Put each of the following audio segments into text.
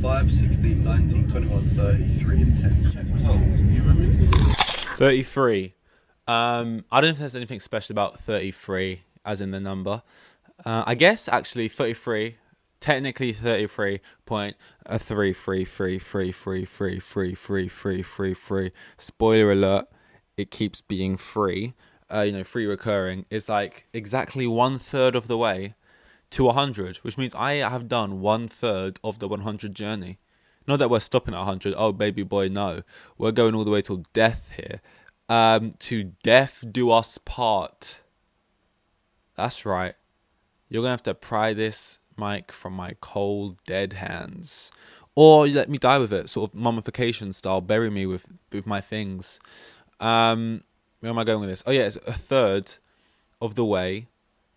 5, 16, 19, 21, 33, and 10. Check results. You remember? 33. I don't know if there's anything special about 33, as in the number. I guess actually 33, technically 33.333333333333. Spoiler alert, it keeps being free. Free recurring is like exactly 1/3 of the way to 100, which means I have done 1/3 of the 100 journey. Not that we're stopping at 100. Oh, baby boy, no. We're going all the way till death here. To death do us part. That's right. You're going to have to pry this mic from my cold, dead hands. Or you let me die with it, sort of mummification style. Bury me with my things. Where am I going with this? Oh, yeah, it's 1/3 of the way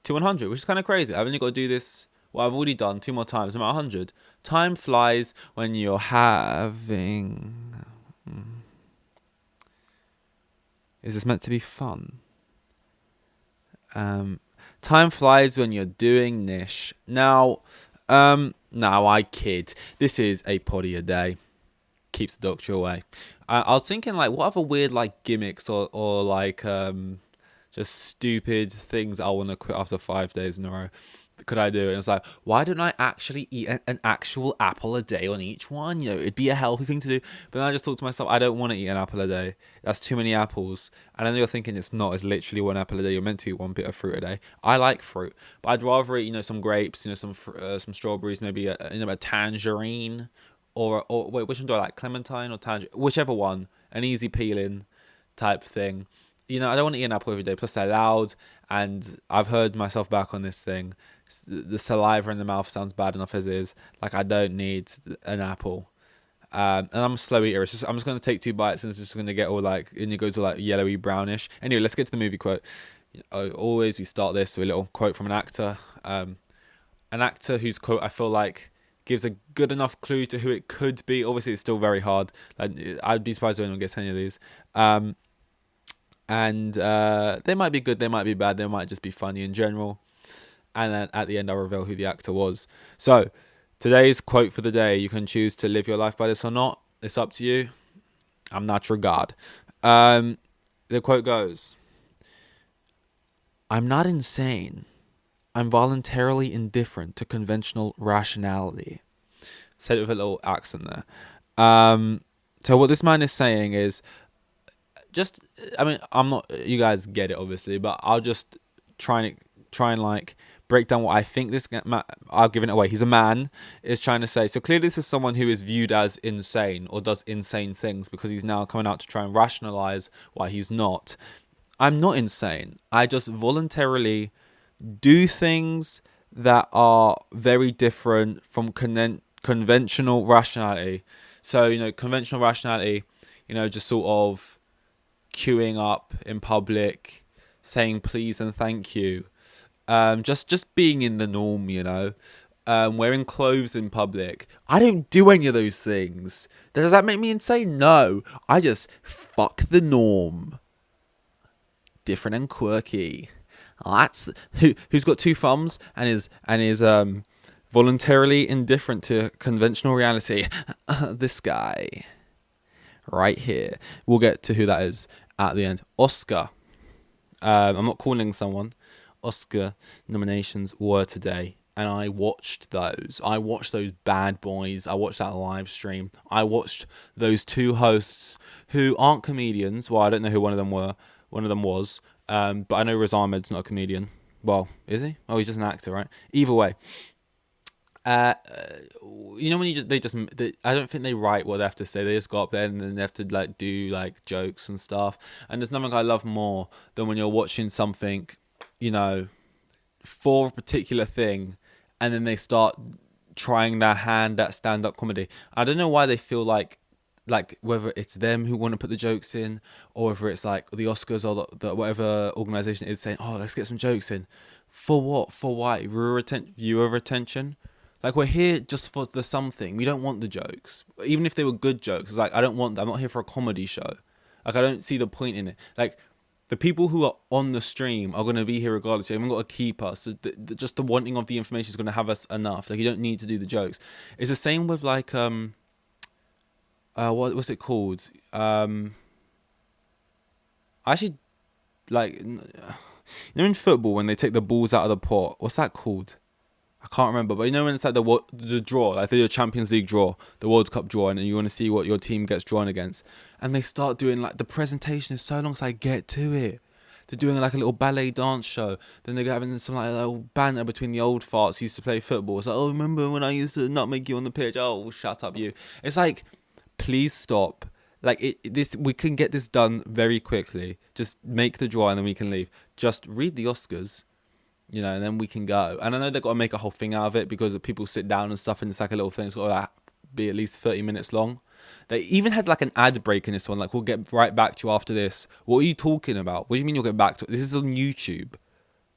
to 100, which is kind of crazy. I've only got to do this, I've already done 2 more times. I'm at 100. Time flies when you're having... Is this meant to be fun? Time flies when you're doing niche. Now, I kid. This is a potty a day. Keeps the doctor away. I was thinking, like, what other weird, like, gimmicks or like, just stupid things I want to quit after 5 days in a row could I do? And it's like, why don't I actually eat an actual apple a day on each one? It'd be a healthy thing to do. But then I just thought to myself, I don't want to eat an apple a day. That's too many apples. And then you're thinking it's not. It's literally 1 apple a day. You're meant to eat 1 bit of fruit a day. I like fruit, but I'd rather eat, some grapes, some strawberries, maybe a tangerine, or wait, which one do I like? Clementine or tangerine? Whichever one. An easy peeling type thing. I don't want to eat an apple every day. Plus, they're loud, and I've heard myself back on this thing. The saliva in the mouth sounds bad enough as is. Like, I don't need an apple. And I'm a slow eater. I'm just going to take 2 bites, and it's just going to get all like, and it goes all like yellowy brownish. Anyway, let's get to the movie quote. Always we start this with a little quote from an actor. An actor whose quote I feel like gives a good enough clue to who it could be. Obviously, it's still very hard. Like, I'd be surprised if anyone gets any of these. And they might be good, they might be bad, they might just be funny in general. And then at the end, I'll reveal who the actor was. So, today's quote for the day, you can choose to live your life by this or not. It's up to you. I'm not your God. The quote goes, "I'm not insane. I'm voluntarily indifferent to conventional rationality." Said it with a little accent there. So what this man is saying is, I'm not, you guys get it obviously, but I'll just try and like break down what I think this man, I'll give it away. He's a man, is trying to say. So clearly this is someone who is viewed as insane or does insane things because he's now coming out to try and rationalize why he's not. I'm not insane. I just voluntarily do things that are very different from conventional rationality. So, conventional rationality, just sort of queuing up in public, saying please and thank you, just being in the norm, wearing clothes in public. I don't do any of those things. Does that make me insane? No, I just fuck the norm. Different and quirky. That's who's got 2 thumbs and is voluntarily indifferent to conventional reality. This guy right here. We'll get to who that is at the end. Oscar. I'm not calling someone. Oscar nominations were today, and I watched those. I watched those bad boys. I watched that live stream. I watched those 2 hosts who aren't comedians. Well, I don't know who one of them was. But I know Riz Ahmed's not a comedian. Well, is he? Oh, he's just an actor, right? Either way. When I don't think they write what they have to say. They just go up there and then they have to like do like jokes and stuff. And there's nothing I love more than when you're watching something, for a particular thing, and then they start trying their hand at stand-up comedy. I don't know why they feel like whether it's them who want to put the jokes in, or whether it's like the Oscars or the whatever organization is saying, oh, let's get some jokes in. For what? For why? Viewer retention? Like, we're here just for the something. We don't want the jokes. Even if they were good jokes, it's like, I don't want that. I'm not here for a comedy show. Like, I don't see the point in it. Like, The people who are on the stream are going to be here regardless. You haven't got to keep us. So just the wanting of the information is going to have us enough. Like, you don't need to do the jokes. It's the same with like what's it called? Actually, like, in football when they take the balls out of the pot, what's that called? I can't remember, but when it's like the draw, like the Champions League draw, the World Cup draw, and you want to see what your team gets drawn against, and they start doing like the presentation is so long, so I get to it. They're doing like a little ballet dance show. Then they're having some like little banter between the old farts who used to play football. It's like, oh, remember when I used to not make you on the pitch? Oh, shut up, you. It's like, please stop. Like we can get this done very quickly. Just make the draw and then we can leave. Just read the Oscars. And then we can go. And I know they've got to make a whole thing out of it because people sit down and stuff, and it's like a little thing. It's got to like, be at least 30 minutes long. They even had like an ad break in this one. Like, we'll get right back to you after this. What are you talking about? What do you mean you'll get back to it? This is on YouTube.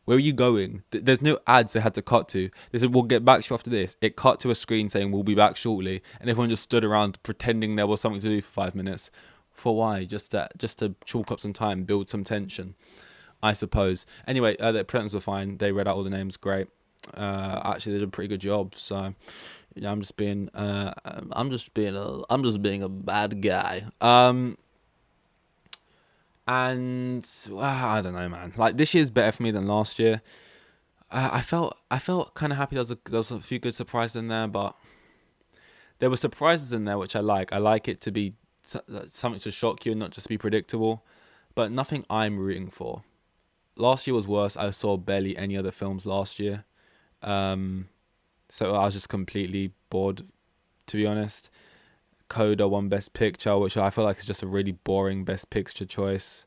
Where are you going? There's no ads they had to cut to. They said, we'll get back to you after this. It cut to a screen saying, we'll be back shortly. And everyone just stood around pretending there was something to do for 5 minutes. For why? Just to chalk up some time, build some tension, I suppose. Anyway, the presenters were fine. They read out all the names. Great. Actually, they did a pretty good job. So, I'm just being a bad guy. And I don't know, man. Like, this year's better for me than last year. I felt kind of happy. There was a few good surprises in there, but there were surprises in there which I like. I like it to be something to shock you and not just be predictable, but nothing I'm rooting for. Last year was worse. I saw barely any other films last year. So I was just completely bored, to be honest. Coda won Best Picture, which I feel like is just a really boring Best Picture choice.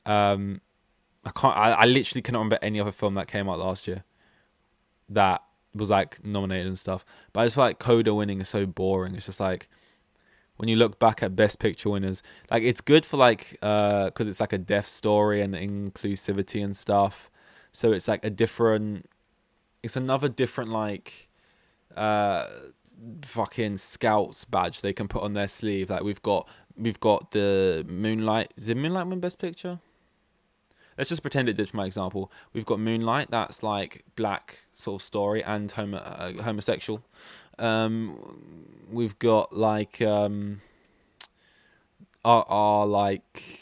I literally cannot remember any other film that came out last year that was like nominated and stuff. But I just feel like Coda winning is so boring. It's just like, when you look back at Best Picture winners, like, it's good for like, because it's like a deaf story and inclusivity and stuff. So it's like it's another different like, fucking Scouts badge they can put on their sleeve. Like, we've got the Moonlight. Did Moonlight win Best Picture? Let's just pretend it did for my example. We've got Moonlight, that's like black sort of story and homosexual. We've got like our like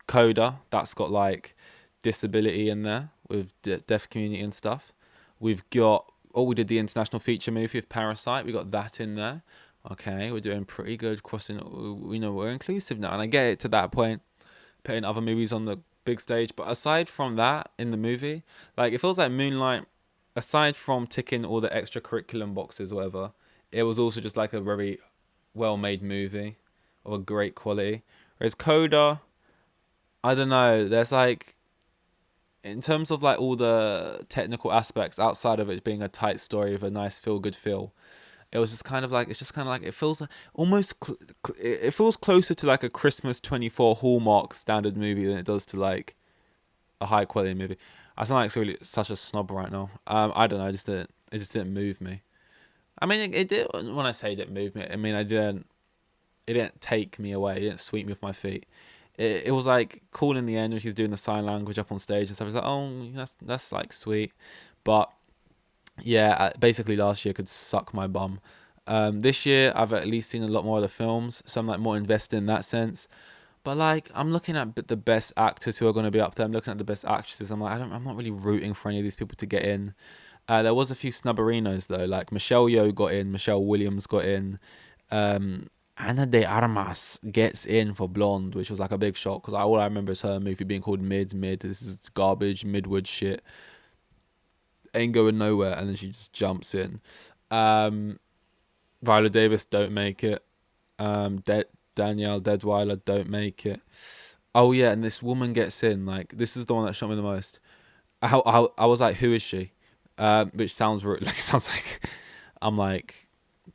Coda, that's got like disability in there with deaf community and stuff. We've got we did the international feature movie of Parasite. We got that in there. Okay, we're doing pretty good crossing. We're inclusive now, and I get it to that point, putting other movies on the big stage. But aside from that, in the movie, like, it feels like Moonlight, aside from ticking all the extra curriculum boxes or whatever, it was also just like a very well-made movie of a great quality. Whereas Coda, I don't know, there's like, in terms of like all the technical aspects outside of it being a tight story with a nice feel-good feel, it was just kind of like, it feels like it feels closer to like a Christmas 24 Hallmark standard movie than it does to like a high quality movie. I sound like really such a snob right now. I don't know, it just didn't move me. I mean, it did. When I say it didn't move me, I mean, it didn't take me away. It didn't sweep me off my feet. It was like cool in the end when she's doing the sign language up on stage and stuff. It's like, oh, that's like sweet. But yeah, basically last year could suck my bum. This year I've at least seen a lot more of the films, so I'm like more invested in that sense. But like, I'm looking at the best actors who are going to be up there. I'm looking at the best actresses. I'm like, I'm not really rooting for any of these people to get in. There was a few snubberinos though, like Michelle Yeoh got in, Michelle Williams got in, Ana de Armas gets in for Blonde, which was like a big shock because all I remember is her movie being called Mid. This is garbage, Midwood shit, ain't going nowhere, and then she just jumps in. Viola Davis don't make it. Danielle Deadwyler don't make it. Oh yeah, and this woman gets in. Like, this is the one that shocked me the most. I was like, who is she? Which sounds rude. Like, it sounds like I'm like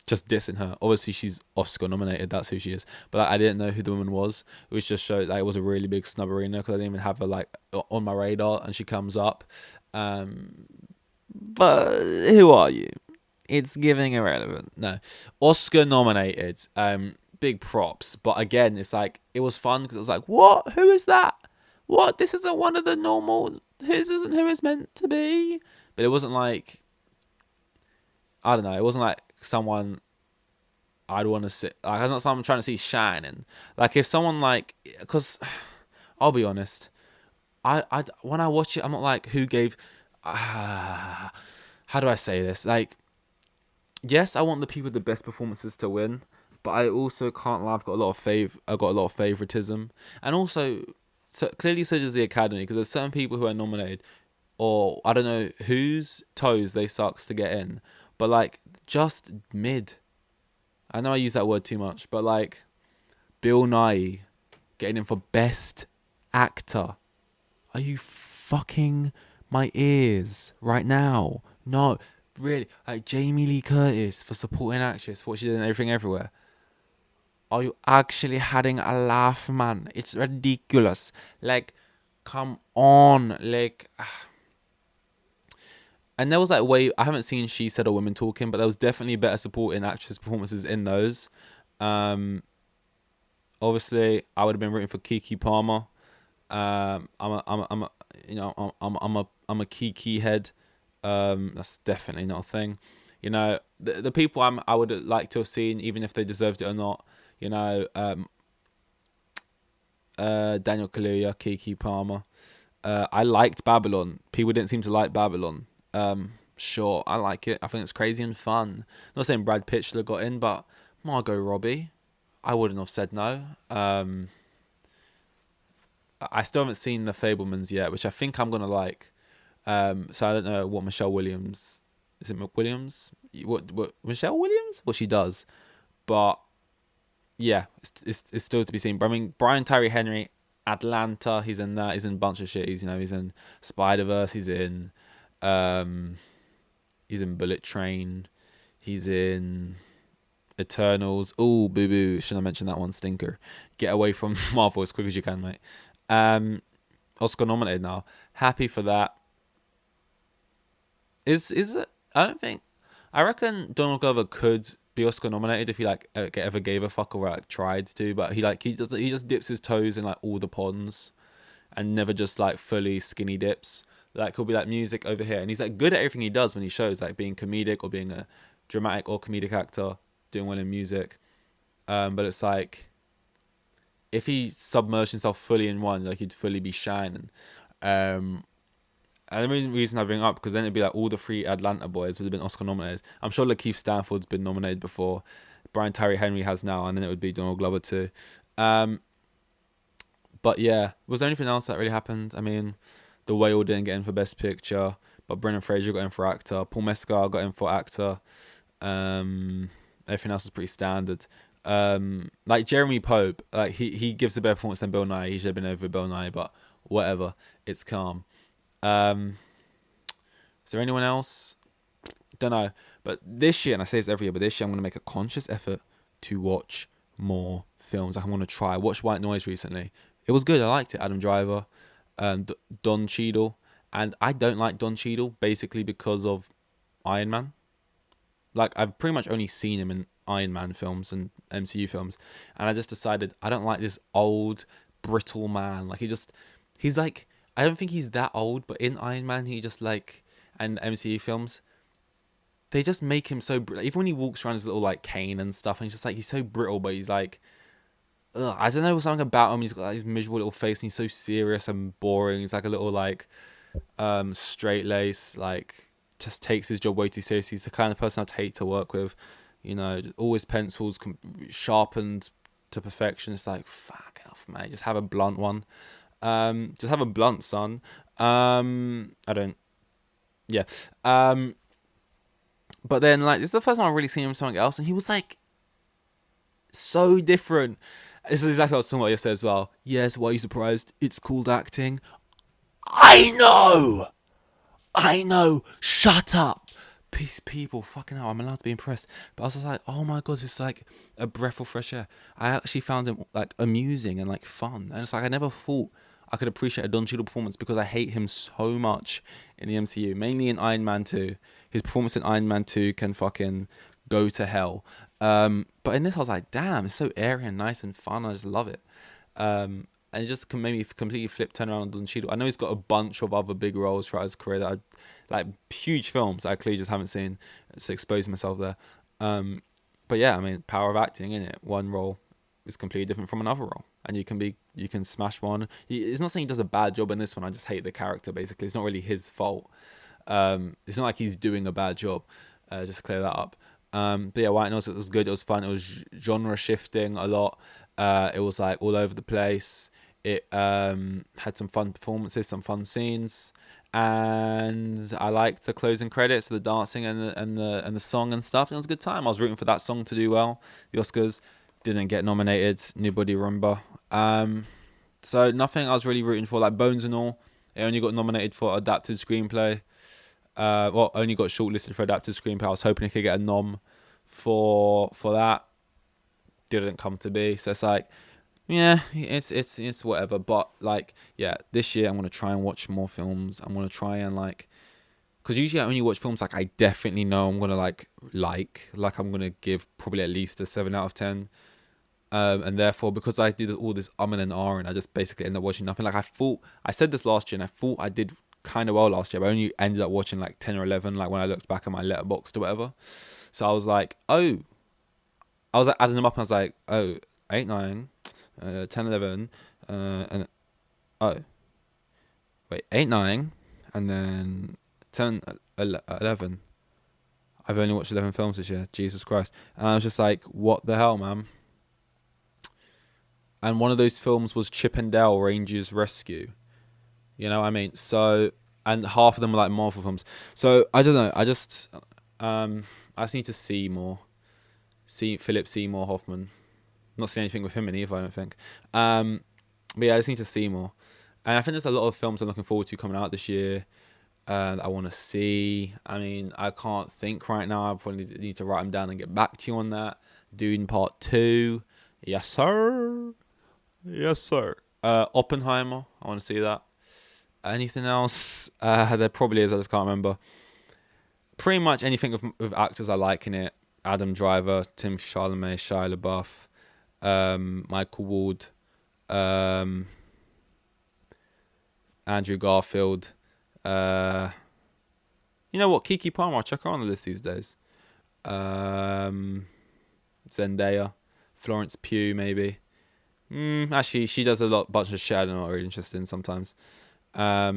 just dissing her. Obviously, she's Oscar nominated. That's who she is. But like, I didn't know who the woman was, which just showed like it was a really big snubberino because I didn't even have her like on my radar, and she comes up. But who are you? It's giving irrelevant. No, Oscar nominated. Big props. But again, it's like, it was fun because it was like, what? Who is that? what? This isn't one of the normal. This isn't who it's meant to be. But it wasn't like, I don't know. It wasn't like someone I'd want to see. Like, it's not someone I'm trying to see shining. Like, if someone like, because I'll be honest, I when I watch it, I'm not like, who gave. How do I say this? Like, yes, I want the people with the best performances to win, but I also can't lie. I've got a lot of favoritism, and also, so clearly, so does the Academy, because there's certain people who are nominated, or I don't know whose toes they sucks to get in, but like just mid. I know I use that word too much, but like Bill Nye getting in for Best Actor. Are you fucking my ears right now? No, really. Like Jamie Lee Curtis for supporting actress for what she did in Everything Everywhere. Are you actually having a laugh, man? It's ridiculous. Like, come on. Like, and there was like I haven't seen She Said or Women Talking, but there was definitely better supporting actress performances in those. Obviously, I would have been rooting for Kiki Palmer. I'm a Kiki head. That's definitely not a thing. You know, the people I would like to have seen, even if they deserved it or not. You know, Daniel Kaluuya, Kiki Palmer. I liked Babylon. People didn't seem to like Babylon. Sure, I like it. I think it's crazy and fun. Not saying Brad Pitt should have got in, but Margot Robbie, I wouldn't have said no. I still haven't seen The Fabelmans yet, which I think I'm gonna like. So I don't know what Michelle Williams, is it McWilliams? What Michelle Williams? What she does, but yeah, it's still to be seen. But I mean, Brian Tyree Henry, Atlanta, he's in that. He's in a bunch of shit. He's in Spider-Verse. He's in Bullet Train. He's in Eternals. Oh, boo boo! Shouldn't I mention that one? Stinker. Get away from Marvel as quick as you can, mate. Oscar nominated now. Happy for that. Is it? I reckon Donald Glover could be Oscar nominated if he like ever gave a fuck or like tried to, but he just dips his toes in like all the ponds, and never just like fully skinny dips. Like he'll be like music over here, and he's like good at everything he does when he shows, like being comedic or being a dramatic or comedic actor, doing well in music. But it's like if he submerged himself fully in one, like he'd fully be shining. And the main reason I bring it up, because then it'd be like all the three Atlanta boys would have been Oscar nominated. I'm sure Lakeith Stanford's been nominated before. Brian Tyree Henry has now, and then it would be Donald Glover too. But yeah, was there anything else that really happened? I mean, The Whale didn't get in for Best Picture, but Brendan Fraser got in for actor. Paul Mescal got in for actor. Everything else was pretty standard. Like Jeremy Pope, like he gives a better performance than Bill Nye. He should have been over Bill Nye, but whatever. It's calm. Is there anyone else? Don't know. But this year, and I say this every year, but this year I'm going to make a conscious effort to watch more films. I'm going to try. I watched White Noise recently. It was good. I liked it. Adam Driver, Don Cheadle. And I don't like Don Cheadle basically because of Iron Man. Like, I've pretty much only seen him in Iron Man films and MCU films. And I just decided I don't like this old, brittle man. Like, he's like, I don't think he's that old, but in Iron Man, he just like, and MCU films, they just make him so brittle. Even when he walks around his little like cane and stuff, and he's just like, he's so brittle, but he's like, ugh, I don't know, something about him. He's got like his miserable little face, and he's so serious and boring. He's like a little like, straight lace, like just takes his job way too seriously. He's the kind of person I'd hate to work with. You know, all his pencils sharpened to perfection. It's like, fuck off, man. Just have a blunt one. Just have a blunt, son. I don't. Yeah. But then like this is the first time I've really seen him something else, and he was like so different. This is exactly what I was talking about yesterday as well. Yes, why are you surprised? It's called acting. I know. Shut up. Peace, people. Fucking hell, I'm allowed to be impressed. But I was just like, oh my god, it's like a breath of fresh air. I actually found him like amusing and like fun, and it's like I never thought I could appreciate a Don Cheadle performance because I hate him so much in the MCU, mainly in Iron Man 2. His performance in Iron Man 2 can fucking go to hell. But in this, I was like, damn, it's so airy and nice and fun. I just love it. and it just can maybe completely flip, turn around on Don Cheadle. I know he's got a bunch of other big roles throughout his career that like huge films I clearly just haven't seen, so exposing myself there. But yeah, I mean, power of acting, innit? One role is completely different from another role, and you can smash one. It's not saying he does a bad job in this one. I just hate the character. Basically, it's not really his fault. It's not like he's doing a bad job. Just to clear that up. But yeah, White Noise, it was good. It was fun. It was genre shifting a lot. It was like all over the place. It had some fun performances, some fun scenes, and I liked the closing credits, the dancing and the song and stuff. It was a good time. I was rooting for that song to do well. The Oscars didn't get nominated. Nobody remember. So nothing I was really rooting for. Like Bones and All, it only got nominated for adapted screenplay. Only got shortlisted for adapted screenplay. I was hoping it could get a nom for that. Didn't come to be. So it's like, yeah, it's whatever. But like, yeah, this year I'm gonna try and watch more films. I'm gonna try and like, because usually I only watch films like I definitely know I'm gonna like I'm gonna give probably at least a 7 out of 10. And therefore, because I did all this and ahhing, I just basically ended up watching nothing. Like I said this last year, and I thought I did kind of well last year, but I only ended up watching like 10 or 11. Like when I looked back at my Letterboxd or whatever, so I was like, I was like adding them up, and I was like, 8, 9, 10, 11, and 8, 9, and then 10, 11. I've only watched 11 films this year. Jesus Christ! And I was just like, what the hell, man? And one of those films was Chip and Dale Rangers Rescue. You know what I mean? So, and half of them were like Marvel films. So, I don't know. I just need to see more. See Philip Seymour Hoffman. Not seeing anything with him in either, I don't think. But yeah, I just need to see more. And I think there's a lot of films I'm looking forward to coming out this year. I want to see. I mean, I can't think right now. I probably need to write them down and get back to you on that. Dune Part 2. Yes, sir. Yes, sir. Oppenheimer. I want to see that. Anything else? There probably is. I just can't remember. Pretty much anything with actors I like in it. Adam Driver, Tim Chalamet, Shia LaBeouf, Michael Ward, Andrew Garfield. You know what? Keke Palmer. I check her on the list these days. Zendaya, Florence Pugh, maybe. Actually, she does a bunch of shit I'm not really interested in sometimes. I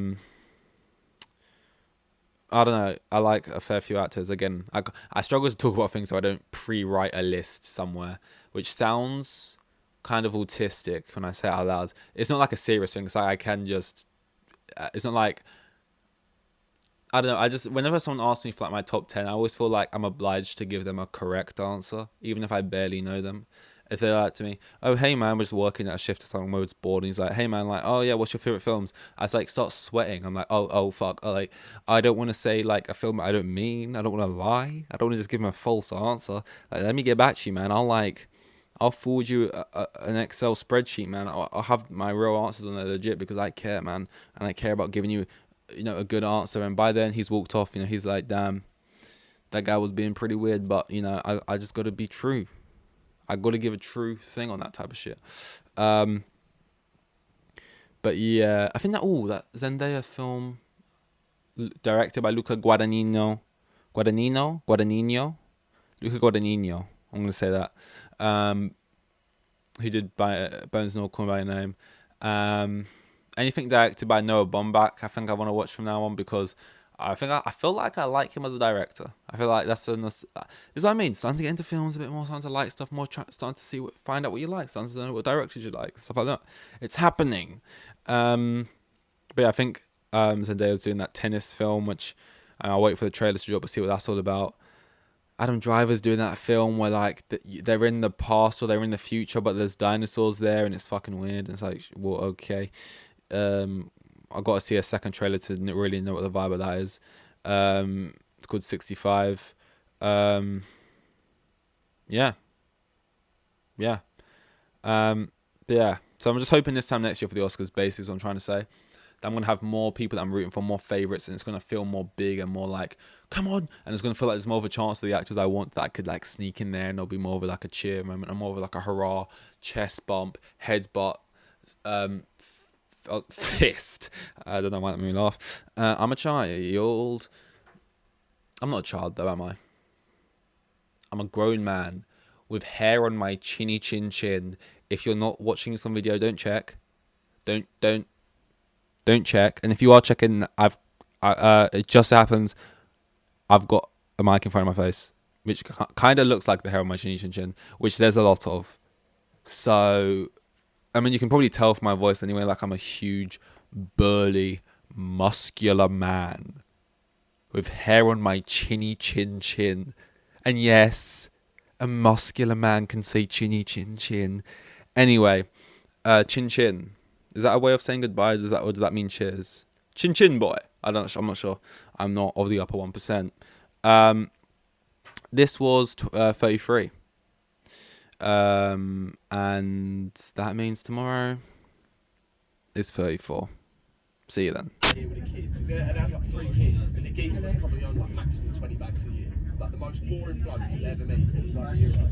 don't know. I like a fair few actors. Again, I struggle to talk about things so I don't pre-write a list somewhere, which sounds kind of autistic when I say it out loud. It's not like a serious thing. It's like I can just... it's not like... I don't know. I just... whenever someone asks me for like my top 10, I always feel like I'm obliged to give them a correct answer, even if I barely know them. If they're like to me, oh, hey, man, we're just working at a shift or something where it's bored. And he's like, hey, man, like, oh, yeah, what's your favorite films? I was like, start sweating. I'm like, oh, fuck. Like, I don't want to say, like, a film I don't mean. I don't want to lie. I don't want to just give him a false answer. Like, let me get back to you, man. I'll forward you an Excel spreadsheet, man. I'll have my real answers on there legit because I care, man. And I care about giving you, a good answer. And by then, he's walked off. He's like, damn, that guy was being pretty weird. But, I just got to be true. I got to give a true thing on that type of shit. But yeah, I think that Zendaya film directed by Luca Guadagnino. Luca Guadagnino. I'm going to say that. Who did Bones and All, Call Me By Your Name. Anything directed by Noah Baumbach, I think I want to watch from now on because I feel like I like him as a director. I feel like this is what I mean. Starting to get into films a bit more, starting to like stuff more, starting to find out what you like, starting to know what directors you like, stuff like that. It's happening. But yeah, I think Zendaya's doing that tennis film, which I'll wait for the trailer to drop to see what that's all about. Adam Driver's doing that film where like they're in the past or they're in the future, but there's dinosaurs there and it's fucking weird. And it's like, well, okay. I got to see a second trailer to really know what the vibe of that is. It's called 65. Yeah. Yeah. Yeah. So I'm just hoping this time next year for the Oscars, basically, is what I'm trying to say. That I'm going to have more people that I'm rooting for, more favourites, and it's going to feel more big and more like, come on. And it's going to feel like there's more of a chance of the actors I want that I could like sneak in there, and there'll be more of like a cheer moment and more of like a hurrah, chest bump, head butt, fist. I don't know why that made me laugh. I'm a child. I'm not a child though, am I? I'm a grown man with hair on my chinny chin chin. If you're not watching this on video, don't check. Don't check. And if you are checking, it just happens I've got a mic in front of my face, which kind of looks like the hair on my chinny chin chin, which there's a lot of. So, I mean, you can probably tell from my voice anyway, like I'm a huge, burly, muscular man with hair on my chinny chin chin. And yes, a muscular man can say chinny chin chin. Anyway, chin chin. Is that a way of saying goodbye? Or does that mean cheers? Chin chin boy. I'm not sure. I'm not of the upper 1%. This was 33. And that means tomorrow is 34. See you then. With the kids, and I had like 3 kids, and the geezer was probably on like maximum 20 bags a year. Like the most boring bloke you'll ever meet. He was like,